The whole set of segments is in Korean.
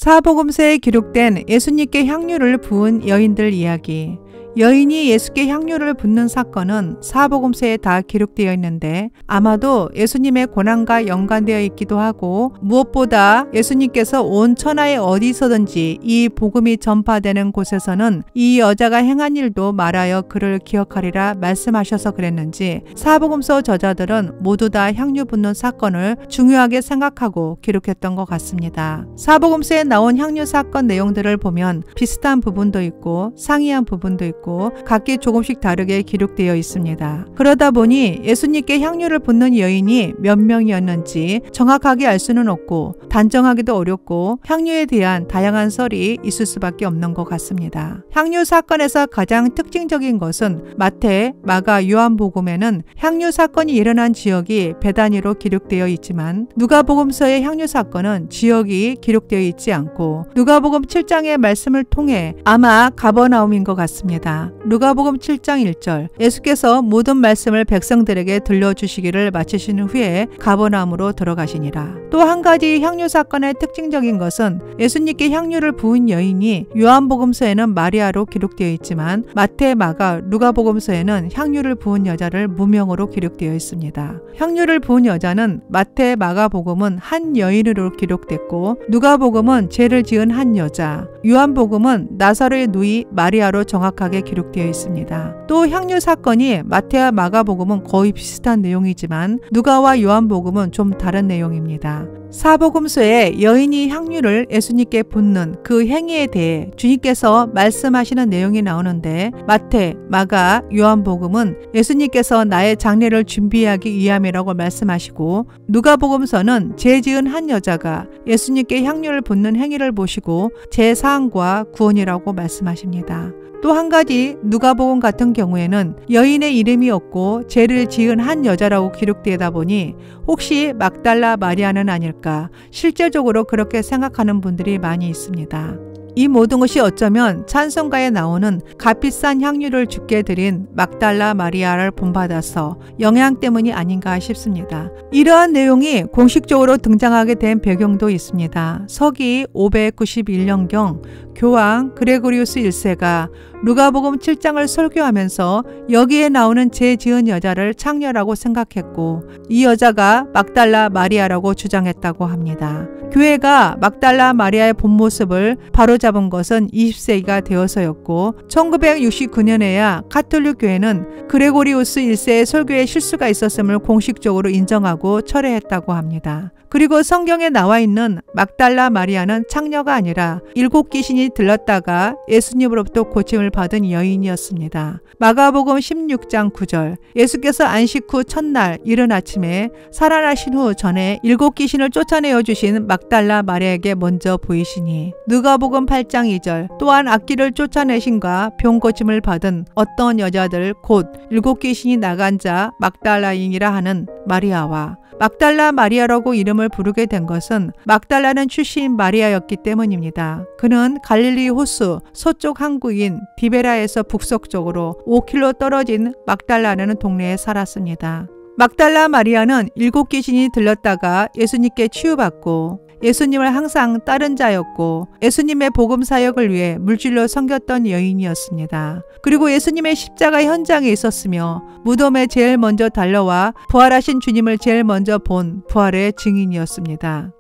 사복음서에 기록된 예수님께 향유를 부은 여인들 이야기. 여인이 예수께 향유를 붓는 사건은 사복음서에 다 기록되어 있는데 아마도 예수님의 고난과 연관되어 있기도 하고, 무엇보다 예수님께서 온 천하에 어디서든지 이 복음이 전파되는 곳에서는 이 여자가 행한 일도 말하여 그를 기억하리라 말씀하셔서 그랬는지 사복음서 저자들은 모두 다 향유 붓는 사건을 중요하게 생각하고 기록했던 것 같습니다. 사복음서에 나온 향유 사건 내용들을 보면 비슷한 부분도 있고 상이한 부분도 있고 각기 조금씩 다르게 기록되어 있습니다. 그러다 보니 예수님께 향유를 붓는 여인이 몇 명이었는지 정확하게 알 수는 없고 단정하기도 어렵고 향유에 대한 다양한 설이 있을 수밖에 없는 것 같습니다. 향유 사건에서 가장 특징적인 것은 마태, 마가, 요한복음에는 향유 사건이 일어난 지역이 베다니로 기록되어 있지만 누가복음서의 향유 사건은 지역이 기록되어 있지 않고 누가복음 7장의 말씀을 통해 아마 가버나움인 것 같습니다. 누가복음 7장 1절 예수께서 모든 말씀을 백성들에게 들려주시기를 마치신 후에 가버나움으로 들어가시니라. 또 한 가지 향유 사건의 특징적인 것은 예수님께 향유를 부은 여인이 요한복음서에는 마리아로 기록되어 있지만 마태, 마가, 누가복음서에는 향유를 부은 여자를 무명으로 기록되어 있습니다. 향유를 부은 여자는 마태, 마가복음은 한 여인으로 기록됐고 누가복음은 죄를 지은 한 여자, 요한복음은 나사로의 누이 마리아로 정확하게 기록되어 있습니다. 또 향유 사건이 마태와 마가복음은 거의 비슷한 내용이지만 누가와 요한복음은 좀 다른 내용입니다. 사복음서에 여인이 향유를 예수님께 붓는 그 행위에 대해 주님께서 말씀하시는 내용이 나오는데 마태, 마가, 요한복음은 예수님께서 나의 장례를 준비하기 위함이라고 말씀하시고 누가복음서는 죄 지은 한 여자가 예수님께 향유를 붓는 행위를 보시고 제 사함과 구원이라고 말씀하십니다. 또 한 가지 누가복음 같은 경우에는 여인의 이름이 없고 죄를 지은 한 여자라고 기록되다 보니 혹시 막달라 마리아는 아닐까 실제적으로 그렇게 생각하는 분들이 많이 있습니다. 이 모든 것이 어쩌면 찬송가에 나오는 값비싼 향유를 주께 드린 막달라 마리아를 본받아서 영향 때문이 아닌가 싶습니다. 이러한 내용이 공식적으로 등장하게 된 배경도 있습니다. 서기 591년경 교황 그레고리우스 1세가 누가복음 7장을 설교하면서 여기에 나오는 죄 지은 여자를 창녀라고 생각했고 이 여자가 막달라 마리아라고 주장했다고 합니다. 교회가 막달라 마리아의 본 모습을 바로잡은 것은 20세기가 되어서였고 1969년에야 가톨릭 교회는 그레고리우스 1세의 설교에 실수가 있었음을 공식적으로 인정하고 철회했다고 합니다. 그리고 성경에 나와 있는 막달라 마리아는 창녀가 아니라 7귀신이 들렀다가 예수님으로부터 고침을 받은 여인이었습니다. 마가복음 16장 9절 예수께서 안식 후 첫날 이른 아침에 살아나신 후 전에 7귀신을 쫓아내어 주신 막달라 마리아에게 먼저 보이시니 누가복음 8장 2절 또한 악귀를 쫓아내신과 병 고침을 받은 어떤 여자들 곧 7귀신이 나간 자 막달라인이라 하는 마리아와 막달라 마리아라고 이름을 부르게 된 것은 막달라는 출신인 마리아였기 때문입니다. 그는 갈릴리 호수 서쪽 항구인 디베라에서 북서쪽으로 5km 떨어진 막달라라는 동네에 살았습니다. 막달라 마리아는 7귀신이 들렸다가 예수님께 치유받고 예수님을 항상 따른 자였고 예수님의 복음 사역을 위해 물질로 섬겼던 여인이었습니다. 그리고 예수님의 십자가 현장에 있었으며 무덤에 제일 먼저 달려와 부활하신 주님을 제일 먼저 본 부활의 증인이었습니다.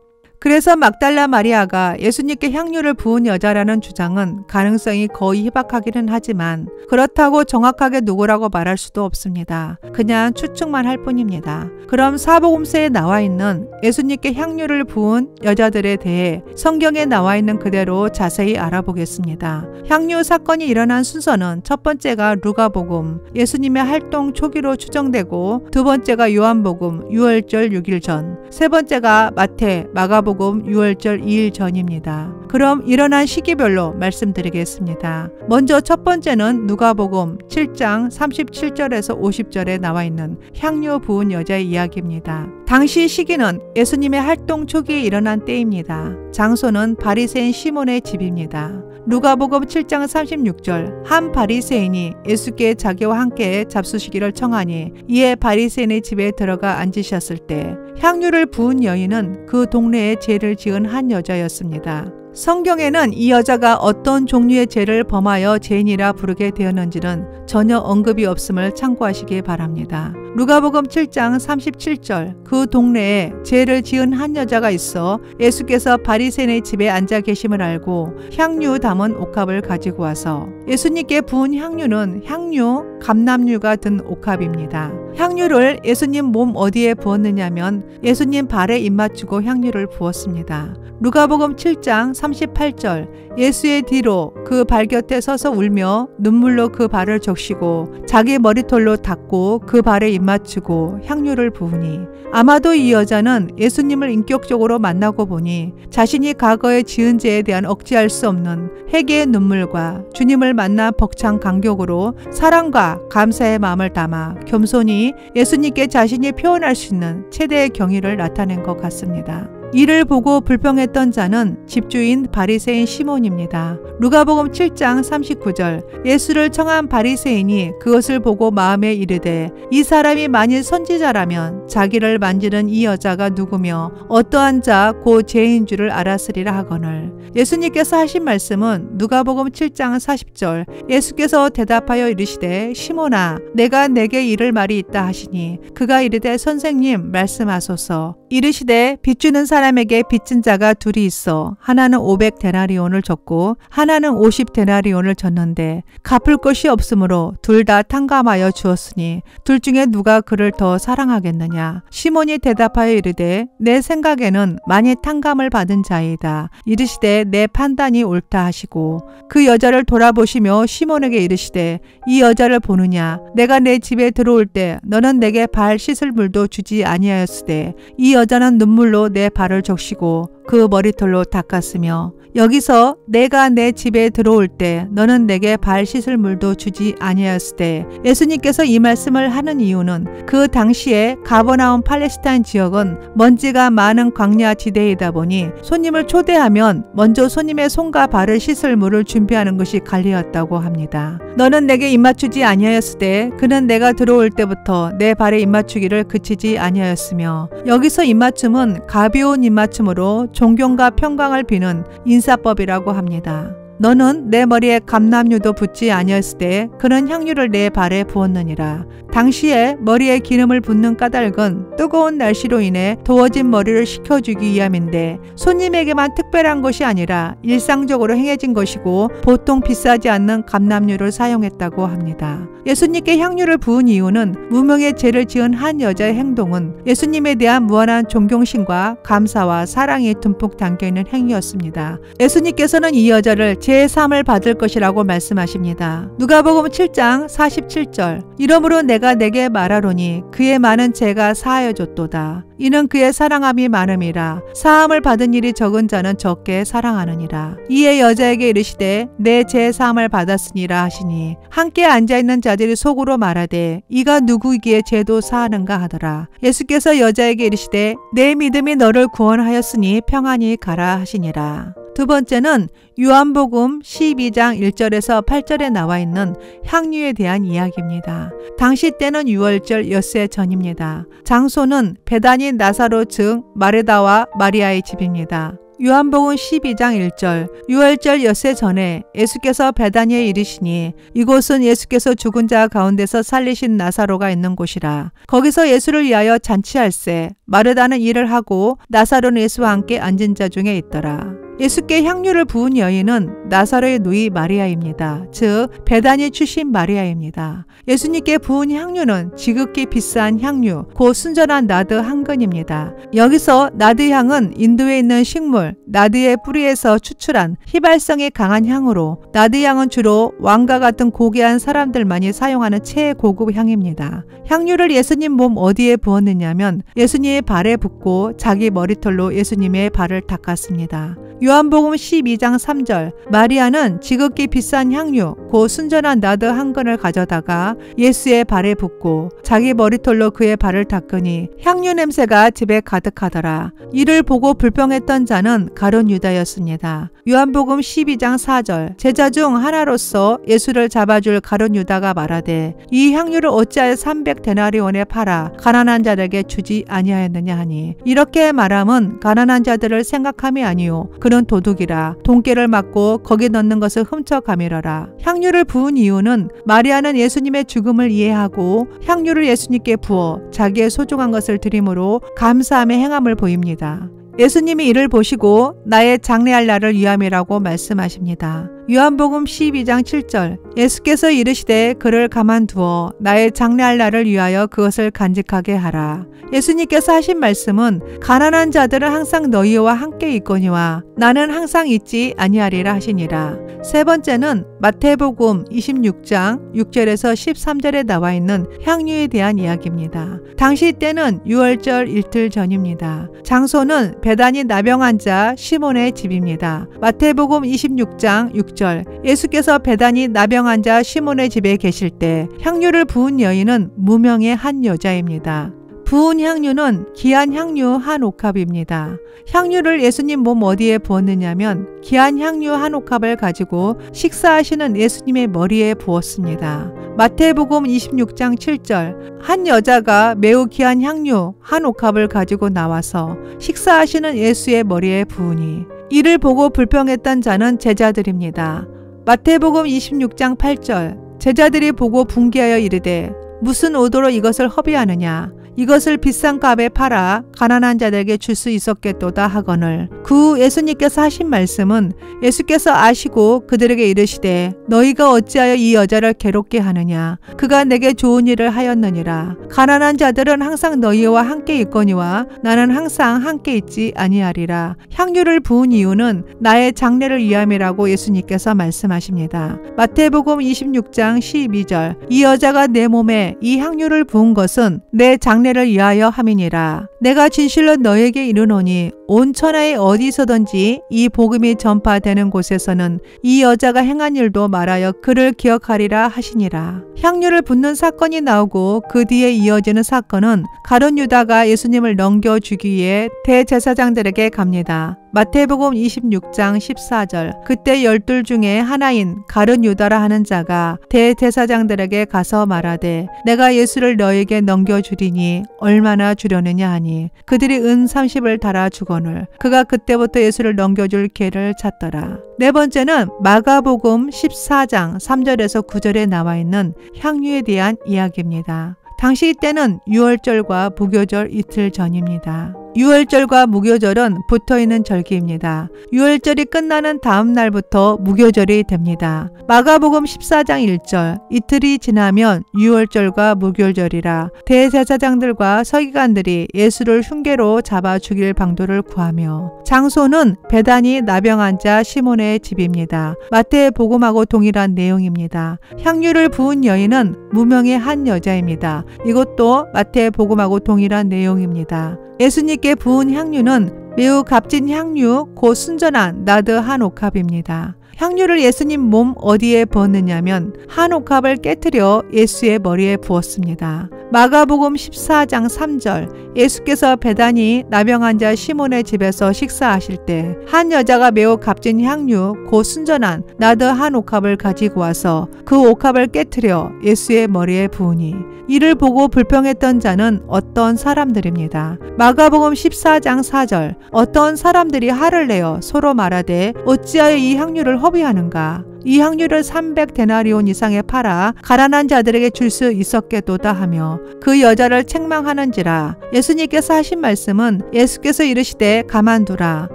그래서 막달라 마리아가 예수님께 향유를 부은 여자라는 주장은 가능성이 거의 희박하기는 하지만 그렇다고 정확하게 누구라고 말할 수도 없습니다. 그냥 추측만 할 뿐입니다. 그럼 사복음서에 나와 있는 예수님께 향유를 부은 여자들에 대해 성경에 나와 있는 그대로 자세히 알아보겠습니다. 향유 사건이 일어난 순서는 첫 번째가 누가복음, 예수님의 활동 초기로 추정되고 두 번째가 요한복음, 6월절 6일 전, 세 번째가 마태, 마가복음 6월절 2일 전입니다. 그럼 일어난 시기별로 말씀드리겠습니다. 먼저 첫 번째는 누가복음 7장 37절에서 50절에 나와 있는 향유 부은 여자의 이야기입니다. 당시 시기는 예수님의 활동 초기에 일어난 때입니다. 장소는 바리새인 시몬의 집입니다. 누가복음 7장 36절 한 바리새인이 예수께 자기와 함께 잡수시기를 청하니 이에 바리새인의 집에 들어가 앉으셨을 때 향유를 부은 여인은 그 동네에 죄를 지은 한 여자였습니다. 성경에는 이 여자가 어떤 종류의 죄를 범하여 죄인이라 부르게 되었는지는 전혀 언급이 없음을 참고하시기 바랍니다. 누가복음 7장 37절 그 동네에 죄를 지은 한 여자가 있어 예수께서 바리새인의 집에 앉아 계심을 알고 향유 담은 옥합을 가지고 와서 예수님께 부은 향유는 향유, 감람유가 든 옥합입니다. 향유를 예수님 몸 어디에 부었느냐면 예수님 발에 입맞추고 향유를 부었습니다. 누가복음 7장 38절 예수의 뒤로 그 발 곁에 서서 울며 눈물로 그 발을 적시고 자기 머리털로 닦고 그 발에 입맞추고 향유를 부으니 아마도 이 여자는 예수님을 인격적으로 만나고 보니 자신이 과거에 지은 죄에 대한 억제할 수 없는 회개의 눈물과 주님을 만나 벅찬 감격으로 사랑과 감사의 마음을 담아 겸손히 예수님께 자신이 표현할 수 있는 최대의 경의를 나타낸 것 같습니다. 이를 보고 불평했던 자는 집주인 바리새인 시몬입니다. 누가복음 7장 39절 예수를 청한 바리새인이 그것을 보고 마음에 이르되 이 사람이 만일 선지자라면 자기를 만지는 이 여자가 누구며 어떠한 자 곧 죄인 줄을 알았으리라 하거늘. 예수님께서 하신 말씀은 누가복음 7장 40절 예수께서 대답하여 이르시되 시몬아 내가 내게 이를 말이 있다 하시니 그가 이르되 선생님 말씀하소서. 이르시되 빚주는 사람에게 빚진 자가 둘이 있어 하나는 500데나리온을 줬고 하나는 50데나리온을 줬는데 갚을 것이 없으므로 둘 다 탕감하여 주었으니 둘 중에 누가 그를 더 사랑하겠느냐. 시몬이 대답하여 이르되 내 생각에는 많이 탕감을 받은 자이다. 이르시되 내 판단이 옳다 하시고 그 여자를 돌아보시며 시몬에게 이르시되 이 여자를 보느냐. 내가 내 집에 들어올 때 너는 내게 발 씻을 물도 주지 아니하였으되 이 여자는 눈물로 내 발을 적시고 그 머리털로 닦았으며 여기서 내가 내 집에 들어올 때 너는 내게 발 씻을 물도 주지 아니하였으되 예수님께서 이 말씀을 하는 이유는 그 당시에 가버나움 팔레스타인 지역은 먼지가 많은 광야 지대이다 보니 손님을 초대하면 먼저 손님의 손과 발을 씻을 물을 준비하는 것이 관리였다고 합니다. 너는 내게 입맞추지 아니하였으되 그는 내가 들어올 때부터 내 발에 입맞추기를 그치지 아니하였으며 여기서 입맞춤은 가벼운 입맞춤으로 존경과 평강을 비는 인사법이라고 합니다. 너는 내 머리에 감람유도 붓지 아니었으되 그는 향유를 내 발에 부었느니라. 당시에 머리에 기름을 붓는 까닭은 뜨거운 날씨로 인해 더워진 머리를 식혀주기 위함인데 손님에게만 특별한 것이 아니라 일상적으로 행해진 것이고 보통 비싸지 않는 감람유를 사용했다고 합니다. 예수님께 향유를 부은 이유는 무명의 죄를 지은 한 여자의 행동은 예수님에 대한 무한한 존경심과 감사와 사랑이 듬뿍 담겨있는 행위였습니다. 예수님께서는 이 여자를 죄의 사함을 받을 것이라고 말씀하십니다. 누가복음 7장 47절 이러므로 내가 내게 말하노니 그의 많은 죄가 사하여 줬도다. 이는 그의 사랑함이 많음이라. 사함을 받은 일이 적은 자는 적게 사랑하느니라. 이에 여자에게 이르시되 내 죄 사함을 받았으니라 하시니 함께 앉아있는 자들이 속으로 말하되 이가 누구이기에 죄도 사하는가 하더라. 예수께서 여자에게 이르시되 내 믿음이 너를 구원하였으니 평안히 가라 하시니라. 두 번째는 요한복음 12장 1절에서 8절에 나와 있는 향유에 대한 이야기입니다. 당시 때는 6월절 엿새 전입니다. 장소는 베다니 나사로 즉 마르다와 마리아의 집입니다. 요한복음 12장 1절 6월절 엿새 전에 예수께서 베다니에 이르시니 이곳은 예수께서 죽은 자 가운데서 살리신 나사로가 있는 곳이라. 거기서 예수를 위하여 잔치할세 마르다는 일을 하고 나사로는 예수와 함께 앉은 자 중에 있더라. 예수께 향유를 부은 여인은 나사로의 누이 마리아입니다. 즉 베다니 출신 마리아입니다. 예수님께 부은 향유는 지극히 비싼 향유, 곧 순전한 나드 한 근입니다. 여기서 나드향은 인도에 있는 식물 나드의 뿌리에서 추출한 휘발성이 강한 향으로 나드향은 주로 왕과 같은 고귀한 사람들만이 사용하는 최고급 향입니다. 향유를 예수님 몸 어디에 부었느냐면 예수님의 발에 붓고 자기 머리털로 예수님의 발을 닦았습니다. 요한복음 12장 3절 마리아는 지극히 비싼 향유 곧 순전한 나드 한 근을 가져다가 예수의 발에 붓고 자기 머리털로 그의 발을 닦으니 향유 냄새가 집에 가득하더라. 이를 보고 불평했던 자는 가룟 유다였습니다. 요한복음 12장 4절 제자 중 하나로서 예수를 잡아줄 가룟 유다가 말하되 이 향유를 어찌하여 300데나리온에 팔아 가난한 자들에게 주지 아니하였느냐 하니 이렇게 말함은 가난한 자들을 생각함이 아니요 그는 도둑이라 돈깨를 맞고 거기 넣는 것을 훔쳐가밀어라. 향유를 부은 이유는 마리아는 예수님의 죽음을 이해하고 향유를 예수님께 부어 자기의 소중한 것을 드림으로 감사함의 행함을 보입니다. 예수님이 이를 보시고 나의 장례할 날을 위함이라고 말씀하십니다. 요한복음 12장 7절 예수께서 이르시되 그를 가만두어 나의 장례할 날을 위하여 그것을 간직하게 하라. 예수님께서 하신 말씀은 가난한 자들은 항상 너희와 함께 있거니와 나는 항상 있지 아니하리라 하시니라. 세 번째는 마태복음 26장 6절에서 13절에 나와 있는 향유에 대한 이야기입니다. 당시 때는 유월절 이틀 전입니다. 장소는 베다니 나병 환자 시몬의 집입니다. 마태복음 26장 6절 예수께서 베다니 나병 환자 시몬의 집에 계실 때 향유를 부은 여인은 무명의 한 여자입니다. 부은 향유는 귀한 향유 한 옥합입니다. 향유를 예수님 몸 어디에 부었느냐면 귀한 향유 한 옥합을 가지고 식사하시는 예수님의 머리에 부었습니다. 마태복음 26장 7절 한 여자가 매우 귀한 향유 한 옥합을 가지고 나와서 식사하시는 예수의 머리에 부으니 이를 보고 불평했던 자는 제자들입니다. 마태복음 26장 8절 제자들이 보고 분개하여 이르되 무슨 의도로 이것을 허비하느냐 이것을 비싼 값에 팔아 가난한 자들에게 줄 수 있었겠도다 하거늘 그 예수님께서 하신 말씀은 예수께서 아시고 그들에게 이르시되 너희가 어찌하여 이 여자를 괴롭게 하느냐 그가 내게 좋은 일을 하였느니라. 가난한 자들은 항상 너희와 함께 있거니와 나는 항상 함께 있지 아니하리라. 향유를 부은 이유는 나의 장례를 위함이라고 예수님께서 말씀하십니다. 마태복음 26장 12절 이 여자가 내 몸에 이 향유를 부은 것은 내 장례를 위하여 함이니라. 내가 진실로 너에게 이르노니 온 천하에 어디서든지 이 복음이 전파되는 곳에서는 이 여자가 행한 일도 말하여 그를 기억하리라 하시니라. 향유를 붓는 사건이 나오고 그 뒤에 이어지는 사건은 가룟 유다가 예수님을 넘겨주기 위해 대제사장들에게 갑니다. 마태복음 26장 14절 그때 12 중에 하나인 가룟 유다라 하는 자가 대제사장들에게 가서 말하되 내가 예수를 너에게 넘겨주리니 얼마나 주려느냐 하니 그들이 은 30을 달아 주거늘 그가 그때부터 예수를 넘겨줄 기회를 찾더라. 네 번째는 마가복음 14장 3절에서 9절에 나와 있는 향유에 대한 이야기입니다. 당시 때는 유월절과 무교절 이틀 전입니다. 유월절과 무교절은 붙어있는 절기입니다. 유월절이 끝나는 다음 날부터 무교절이 됩니다. 마가복음 14장 1절 이틀이 지나면 유월절과 무교절이라 대제사장들과 서기관들이 예수를 흉계로 잡아 죽일 방도를 구하며 장소는 베다니 나병 환자 시몬의 집입니다. 마태복음하고 동일한 내용입니다. 향유를 부은 여인은 무명의 한 여자입니다. 이것도 마태복음하고 동일한 내용입니다. 예수님께 부은 향유는 매우 값진 향유 곧 순전한 나드 한 옥합입니다. 향유를 예수님 몸 어디에 부었느냐면 한 옥합을 깨트려 예수의 머리에 부었습니다. 마가복음 14장 3절 예수께서 베다니 나병 환자 시몬의 집에서 식사하실 때 한 여자가 매우 값진 향유 곧 순전한 나드 한 옥합을 가지고 와서 그 옥합을 깨트려 예수의 머리에 부으니 이를 보고 불평했던 자는 어떤 사람들입니다. 마가복음 14장 4절 어떤 사람들이 화를 내어 서로 말하되 어찌하여 이 향유를 허비하는가 이 향유를 300데나리온 이상에 팔아 가난한 자들에게 줄 수 있었겠도다 하며 그 여자를 책망하는지라. 예수님께서 하신 말씀은 예수께서 이르시되 가만두라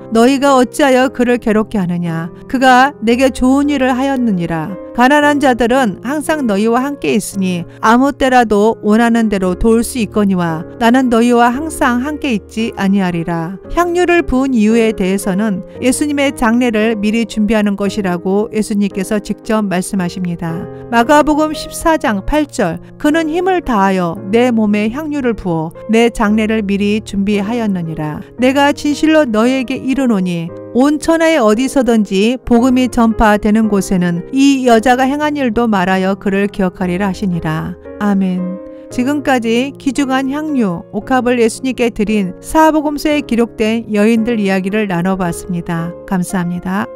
너희가 어찌하여 그를 괴롭게 하느냐 그가 내게 좋은 일을 하였느니라. 가난한 자들은 항상 너희와 함께 있으니 아무 때라도 원하는 대로 도울 수 있거니와 나는 너희와 항상 함께 있지 아니하리라. 향유를 부은 이유에 대해서는 예수님의 장례를 미리 준비하는 것이라고 예수님께서 직접 말씀하십니다. 마가복음 14장 8절 그는 힘을 다하여 내 몸에 향유를 부어 내 장례를 미리 준비하였느니라. 내가 진실로 너희에게 이르노니 온 천하에 어디서든지 복음이 전파되는 곳에는 이 여자가 행한 일도 말하여 그를 기억하리라 하시니라. 아멘. 지금까지 귀중한 향유, 옥합을 예수님께 드린 사복음서에 기록된 여인들 이야기를 나눠봤습니다. 감사합니다.